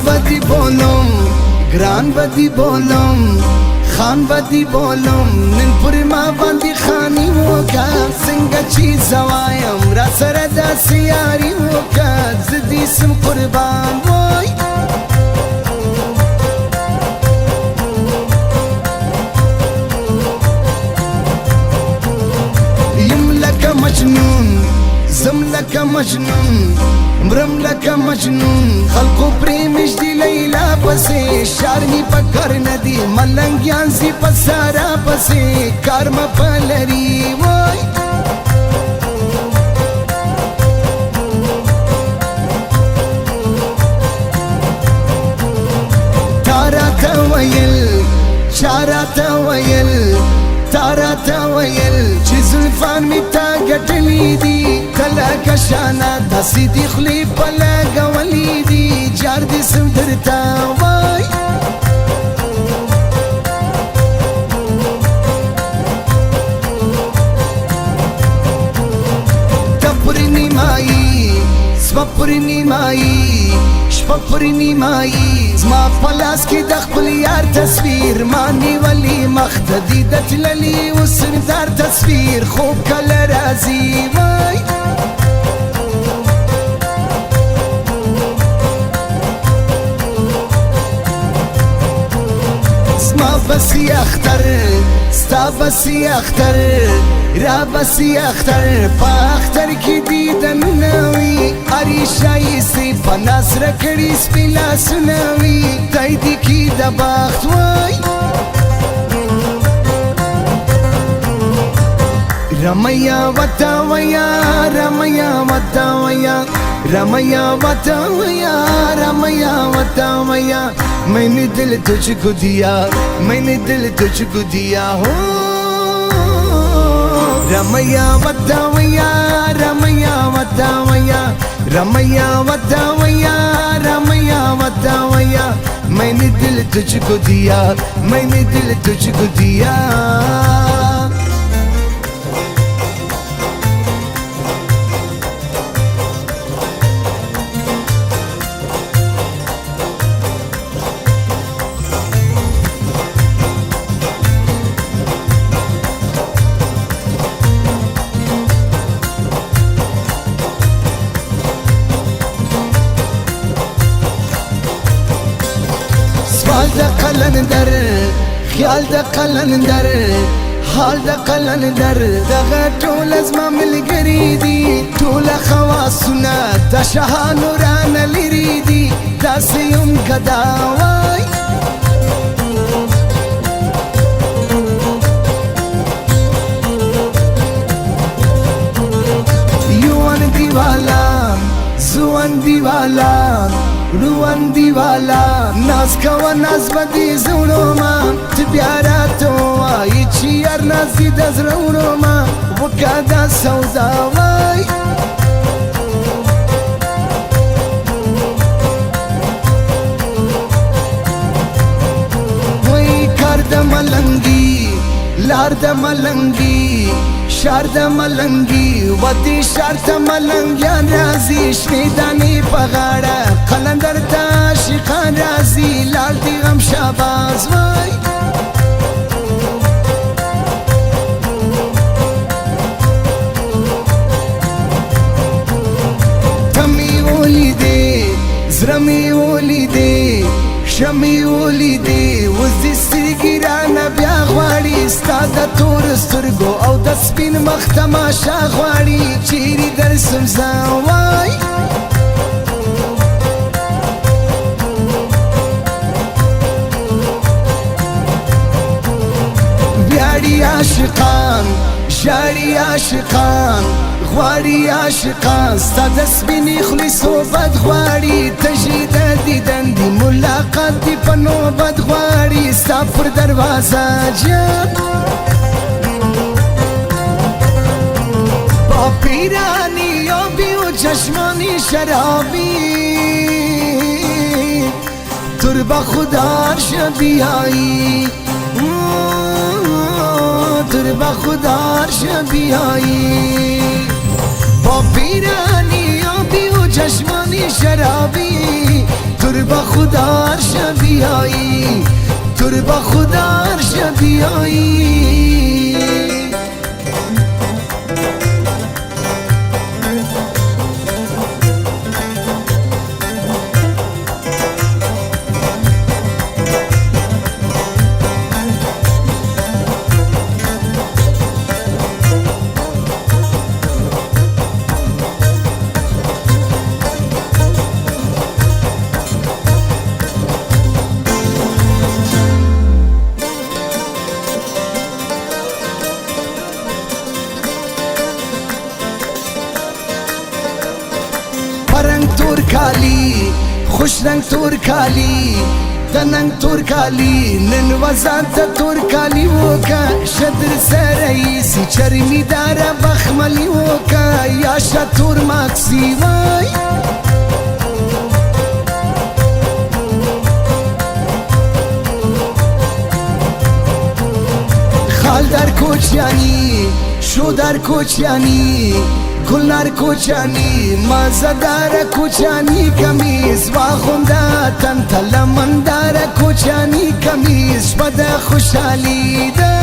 بدی بولم گران بدی بولم خان بدی بولم نن پر ما باندې خانی وکا څنګه چې زوایم را سره د سیاري وکا زدي سم قربان وای یم لکه مجنون زم لکه مجنون مرم لکه مجنون خلقو پریمش دی لیلا پسی شارمی پا کر ندی ملنگیان سی پا سارا پسی کارم پا لری وای تارا تا ویل چارا تا ویل تارا تا ویل چی زلفان می تا گٹلی دی کلا کشانا داسی دی خلی پلا گولی دی جار دی سم درتا وای تپری نیمائی سپپری نیمائی شپپری نیمائی زما پلاس کی دخپل یار تصویر مانی ولی مختدی دتللی و سردار تصویر خوب کل رازی وای زما بسی اختر ستا بسی اختر را بسی اختر پا اختر کی دیدن نوی اری شایستی پا نصر کری سپیلا سنوی تایدی کی دا باخت وای رمیا وطا ویا رمیا وطا ویا رمیا وطا ویا رمیا وطا ویا میں نے دل تجھ کو دیا میں نے دل تجھ کو دیا ہو رمیا وطا ویا رمیا وطا ویا رمیا وطا ویا رمیا وطا ویا میں نے دل تجھ کو دیا میں نے دل تجھ کو دیا سوال دا قلندر خیال دا قلندر حال دا قلندر دغه ټول زما ملګری دي ټول خواصونه د شهانو رانه لري دي داسې یم ګدا وای یوان دیوالا زوان دیوالا روان دیوالا ناز کوا ناز بدی زونو ما تبیارا تو آئی چی ار نازی دزرونو ما وکا دا سوزا وای وی کار دا ملنگی لار دا ملنگی شار دا ملنگی ودی شار تا ملنگیان رازی شنیدانی پغاڑا قلندر تا شیخان رازی لال دی غم شاباز وای تمی اولی دی زرمی اولی دی شمی اولی دی وزدی سترگی رانا بیا غواړي ستا د تور سترګو او د سپین مخ تماشا غواړي چیرې درسم زه وای ژړی عاشقان ژړی عاشقان غواړي عاشقان ستا د سپینې خولې صحبت غواړي تږي د دیدن دي ملاقات دي په نوبت غواړي ستا پر دروازه جان با پیرانی یابی و چشمانی شرابی تر با خودار شبیایی تر با خودار شبیایی با پیرانی آبی و چشمانی شرابی تر با خودار شبیایی تر با خودار شبیایی رنگ تور کالی خوش رنگ تور کالی دننگ تور کالی نن وزانت تور کالی وکا شدر سرئیسی چرمی دارا بخملی وکا یا شتور ماکسی وای خال در کوچیانی شو در کوچیانی گلنار کوچانی مزدار کوچانی کمیز واخونده تن تلمندار کوچانی کمیز شپد خوشحالی ده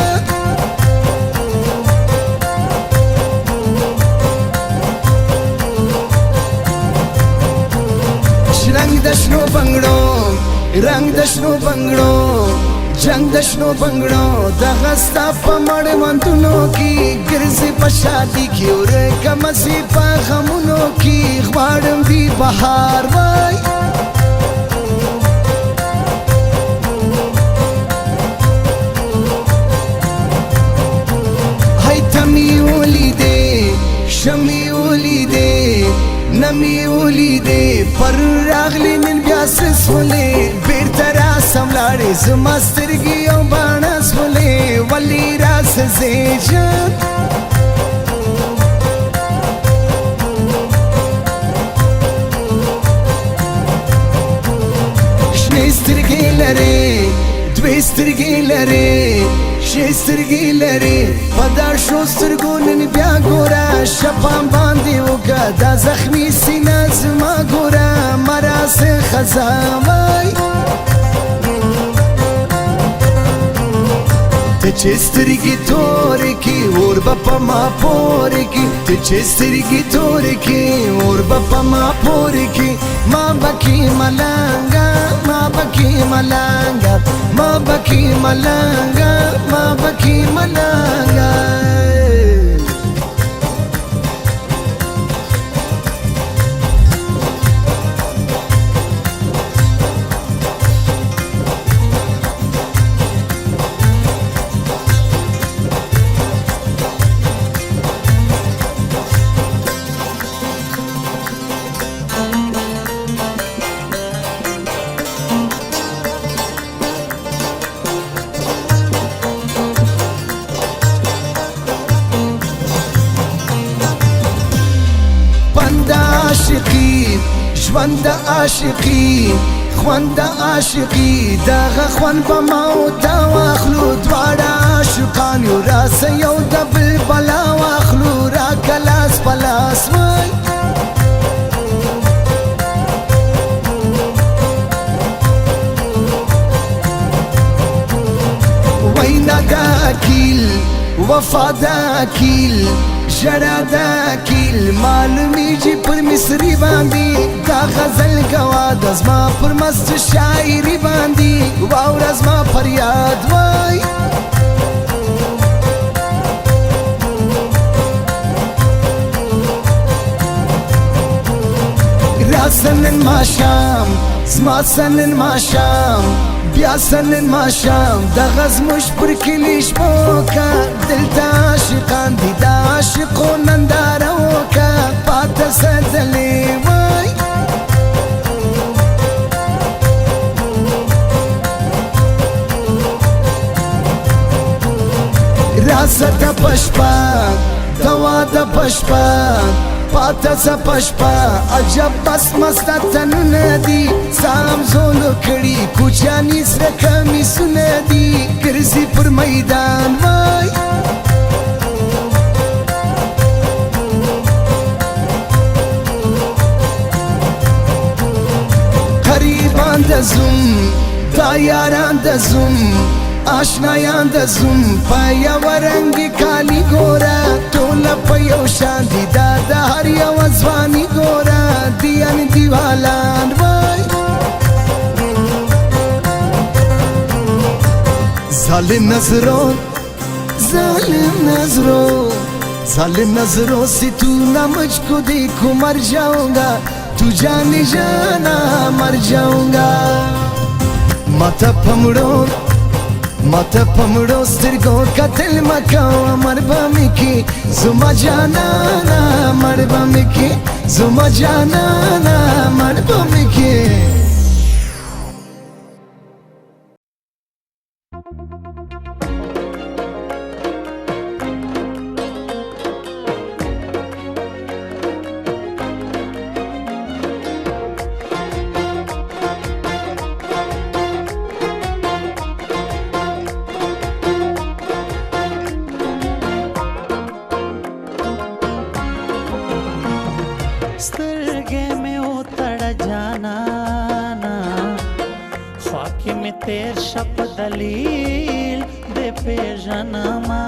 رنگ دشنو بنگڑو رنگ دشنو بنگڑو جنگ دشنو بنگڑو دغستا پا مڑوندونو کی گرزی پا شادی کی اور کمسی پا غمونو کی غوارم دی بہار وای های تمی اولی دے شمی اولی دے نمی اولی دے پر راغلی نن بیاسس ولے بیر ترا سملاڑی زماسترگی او بانس ولے ولی راس زیجن شنیسترگی لرے دویسترگی لرے شیسترگی لرے پدار شوسترگو نن بیا گورا شپام باندی وگا دا زخمی سینا زما گورا مراس خزاوائی تچسترگی توری کی اور بپا ما پوری کی تچسترگی توری کی اور بپا ما پوری کی ما بکی ملانگا ما بکی ملانگا ما بکی ملانگا ما بکی ملانگا عاشقی ژوند عاشقی خوند عاشقی دغه خوند په موت واخلو دواړه عاشقان یو راس یو د بل بلا واخلو را کلاس پلاس وای وینا دا اکیل وفا دا اکیل ژړا دا اکیل معلومیږي پر مصري باندې دا غزل ګوا د زما پر مست شاعري باندې واوره زما فریاد وای راسه نن ماښام زما سنن ماشام بیا سنن ماشام د غزموش پر کلی شپو کا دلته عاشقان دي د عاشقو ننداره وکه پاته سدلې وای راسه د پشپا دوا د پشپا پاته څه پشپا عجب بس مسته تنونه دي سلام زولو کړي کوچیاني سره کمیسونه دي ګرځي پر میدان وای قریبان د زوم دا یاران د زوم آشنایان د زوم په یو رنګ کالی ګوره ټوله په یو شان دي دا د هر یو ځواني ګوره دیان دیوالان وای ظالم نظروں ظالم نظروں سے تو نہ مجھ کو دیکھو مر جاؤں گا تو جانے جانا مر جاؤں گا ماتا پمڑو سترگو قتل مکاو مربا مکی زما جانانا مربا مکی زما جانانا مربا مکی سترګې مې وتړه جانانا خواکې مې تیر شه په دلیل دې پېژنمه